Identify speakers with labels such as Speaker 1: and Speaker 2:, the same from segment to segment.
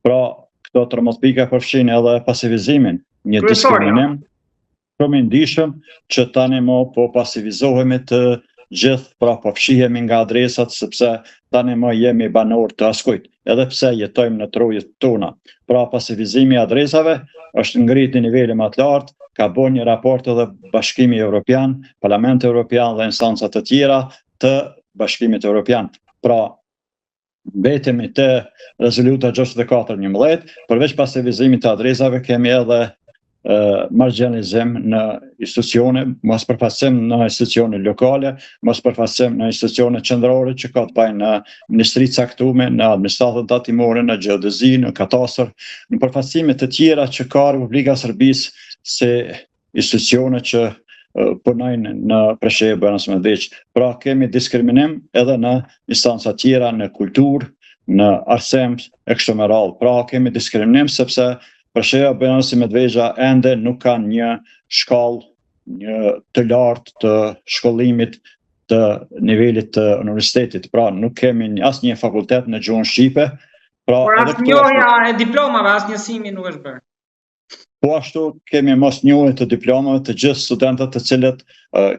Speaker 1: Pra, këto 13 pika përfshin edhe pasivizimin, një diskriminim shumë i ndishëm që tani mo po pasivizohemi të gjithë, pra po fshihemi nga adresat, sepse tani mo jemi banor të askujt, edhe pse jetojmë në trojet tona. Pra pasivizimi i adresave është ngrit në nivele më të lartë, ka bërë një raport edhe Bashkimi Evropian, Parlamenti Evropian dhe instancat të tjera të Bashkimit Evropian. Pra, mbetemi të rezoluta 64/11, përveç pasivizimit të adresave kemi edhe marginalizim në institucione, mos përfaqësim në institucione lokale, mos përfaqësim në institucione qendrore që ka të bëjnë në ministri caktuar, në administratën tatimore, në gjeodezi, në katastër, në përfaqësime të tjera që ka Republika e Serbisë si institucione që punojnë në Preshevë, Bujanos Medveç. Pra kemi diskriminim edhe në instanca tjera, në kulturë, në arsim e kështu me radhë. Pra kemi diskriminim sepse Presheva, Bujanos Medveçja ende nuk kanë një shkallë të lartë të shkollimit të nivelit të universitetit. Pra nuk kemi asnjë fakultet në gjuhën shqipe.
Speaker 2: Por asnjëja e diplomave, asnjësimi nuk është bërë.
Speaker 1: Po ashtu kemi mos njohje të diplomave të gjithë studentët të cilët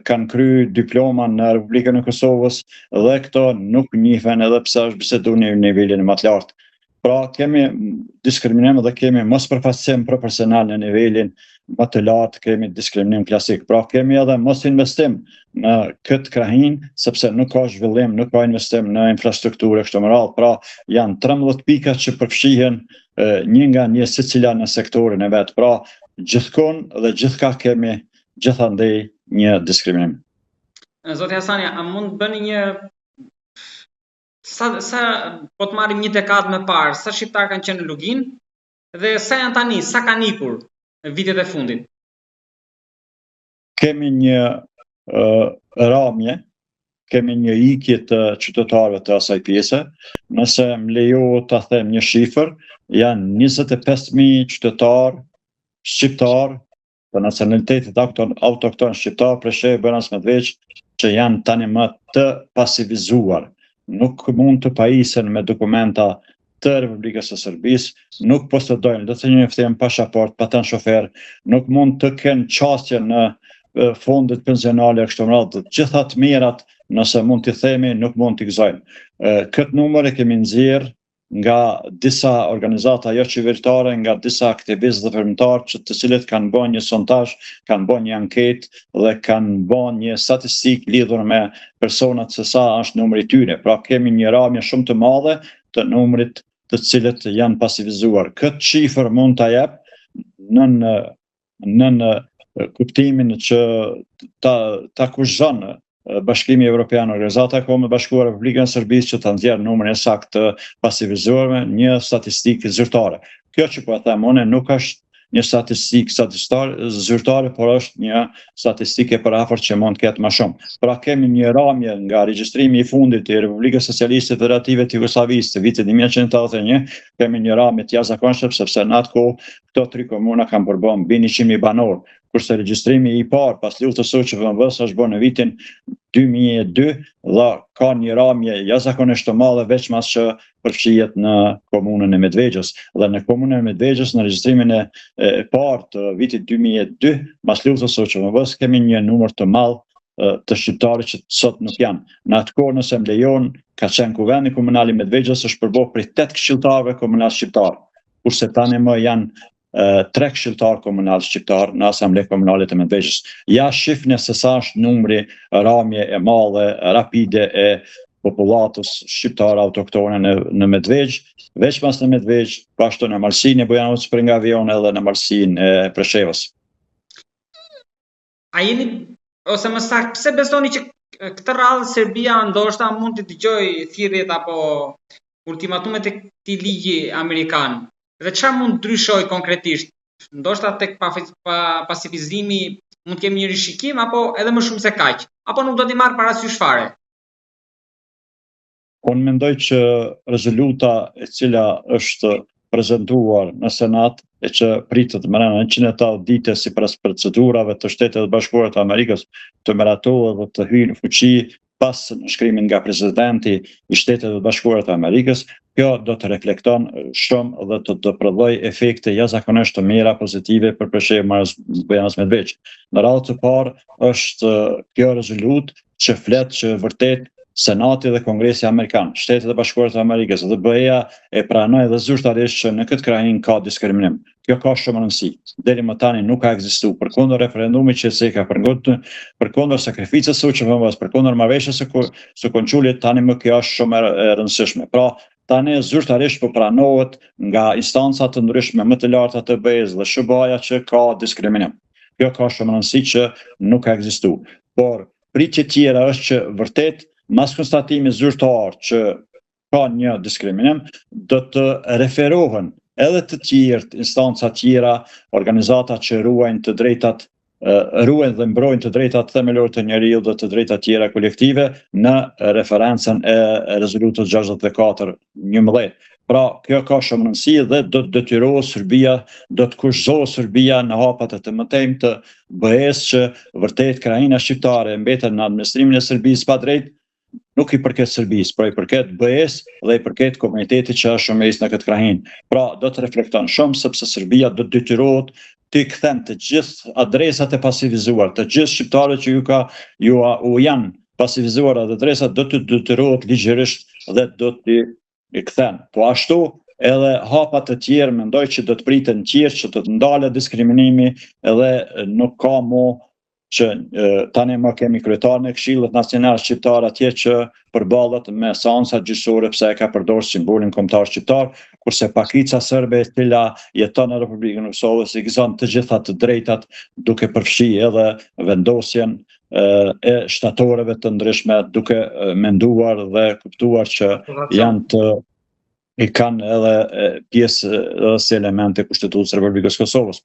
Speaker 1: kanë kryer diploma në Republikën e Kosovës dhe këto nuk njihen edhe pse është biseduar në nivelin më të lartë. Pra kemi diskriminim dhe kemi mos përfaqësim proporcional në nivelin më të lartë, kemi diskriminim klasik. Pra kemi edhe mos investim në këtë krahin, sepse nuk ka zhvillim, nuk ka investim në infrastrukturë kështu me radhë. Pra janë 13 pika që përfshihen një nga një secila në sektorin e vet. Pra gjithkohë dhe gjithka kemi gjithandej një diskriminim.
Speaker 2: Zoti Hasani, a mund të bëni një sa po të marrim një dekadë më parë, sa shqiptarë kanë qenë në Lugin dhe sa janë tani, sa kanë ikur vitet e fundit?
Speaker 1: Kemi një ramje, kemi një ikje të qytetarëve të asaj pjese. Nëse më lejohet ta them një shifër, janë 25.000 qytetarë shqiptar të nacionalitetit autokton shqiptar Preshevë, Bujanos Medveç që janë tani më të pasivizuar. Nuk mund të pajisen me dokumenta të Republikës së Serbisë, nuk posedojnë, do të thënë njëftim pasaportë, patent shofer, nuk mund të kenë qasje në fondet pensionale e kështu me radhë. Të gjitha të mirat, nëse mund t'i themi, nuk mund t'i gëzojnë. Këtë numër e kemi nxjerrë nga disa organizata jo qeveritare, nga disa aktivistë dhe firmëtarë që të cilët kanë bërë një sondazh, kanë bërë një anketë dhe kanë bërë një statistikë lidhur me personat se sa është numri i tyre. Pra kemi një ramje shumë të madhe të numrit të cilët janë pasivizuar. Këtë shifër mund ta jap në kuptimin që ta kushton Bashkimi Evropian, Organizata e Kombeve të Bashkuara, Republikën e Serbisë që ta nxjerrë numrin e saktë të pasivizuarve, një statistikë zyrtare. Kjo që po e them unë nuk është një statistikë zyrtare, por është një statistikë e përafërt që mund të ketë më shumë. Pra kemi një ramje nga regjistrimi i fundit i Republikës Socialiste Federative të Jugosllavisë të vitit 1981, kemi një ramje të jashtëzakonshme sepse në atë kohë këto 3 komuna kanë përbërë mbi 100.000 banor, kurse regjistrimi i parë pas luftës së QVM-s është bërë në vitin 2002 dhe ka një ramje jashtëzakonisht të madhe veçmas që përfshihet në komunën e Medveçës. Dhe në komunën e Medveçës në regjistrimin e parë të vitit 2002 pas luftës së QVM-s kemi një numër të madh të shqiptarë që sot nuk janë. Në atë kohë, nëse më lejon, ka qenë kuvendi komunal i Medveçës është përbërë prej 8 këshilltarëve komunal shqiptar, kurse tani më janë 3 këshilltar komunal shqiptar në Asamblenë Komunale të Medveçës. Ja shifni se sa është numri ramje e madhe, rapide e popullatës shqiptare autoktone në Medveç, veçmas në Medveç, ashtu në malsinë e Bujanovës për nga avion edhe në malsinë e Preshevës.
Speaker 2: A jeni, ose më saktë, pse besoni që këtë radhë Serbia ndoshta mund të dëgjojë thirrjet apo ultimatumet e këtij ligji amerikan? Dhe çfarë mund ndryshoj konkretisht? Ndoshta tek pasivizimi mund të kemi një rishikim apo edhe më shumë se kaq? Apo nuk do t'i marr parasysh fare?
Speaker 1: Unë mendoj që rezoluta e cila është prezantuar në Senat e që pritet brenda 180 dite sipas procedurave të Shtetit Bashkuar të Amerikës të miratohet dhe të hyjë në fuqi pas nënshkrimit nga presidenti i Shtetit Bashkuar të Amerikës, kjo do të reflekton shumë dhe të prodhoj efekte jashtëzakonisht të mira pozitive për Bojana Medveç. Në radhë të parë është kjo rezolut që flet që vërtet Senati dhe Kongresi Amerikan, Shtetet e Bashkuara të Amerikës dhe BE-ja e pranoi dhe zyrtarisht që në këtë krahin ka diskriminim. Kjo ka shumë rëndësi. Deri më tani nuk ka ekzistuar. Përkundër referendumit që se ka përkundër sakrificës së UÇV-s, përkundër marrëveshjes së Konçulit, tani më kjo është shumë e rëndësishme. Pra, tani zyrtarisht po pranohet nga instanca të ndryshme më të larta të BE-s dhe SBA-ja që ka diskriminim. Kjo ka shumë rëndësi që nuk ka ekzistuar. Por pritje tjera është që vërtet mas konstatimit zyrtar që ka një diskriminim, do të referohen edhe të tjerë, instanca tjera, organizata që ruajnë të drejtat, ruajnë dhe mbrojnë të drejtat themelore të njeriut dhe të drejtat tjera kolektive në referencën e rezolutës 64/11. Pra, kjo ka shumë rëndësi dhe do të detyrohet Serbia, do të kushtohet Serbia në hapat e të mëtejmë të BE-s që vërtet krajina shqiptare mbetet në administrimin e Serbisë pa drejt, nuk i përket Serbisë, por i përket BE-s dhe i përket komunitetit që është shumicë në këtë krahin. Pra, do të reflekton shumë sepse Serbia do të detyrohet të kthen të gjithë adresat e pasivizuar, të gjithë shqiptarët që u janë pasivizuar atë adresat, do të detyrohet ligjërisht dhe do të kthen. Po ashtu edhe hapat të tjerë mendoj që do të priten tjerë që të ndalet diskriminimi edhe nuk ka mo që tani më kemi kryetarin e Këshillit Nacional Shqiptar atje që përballet me seanca gjyqësore pse e ka përdorur simbolin kombëtar shqiptar, kurse pakica serbe e cila jeton në Republikën e Kosovës i gëzon të gjitha të drejtat duke përfshirë edhe vendosjen e shtatorëve të ndryshme, duke menduar dhe kuptuar që janë të i kanë edhe pjesë si elemente e Kushtetutës së Republikës së Kosovës.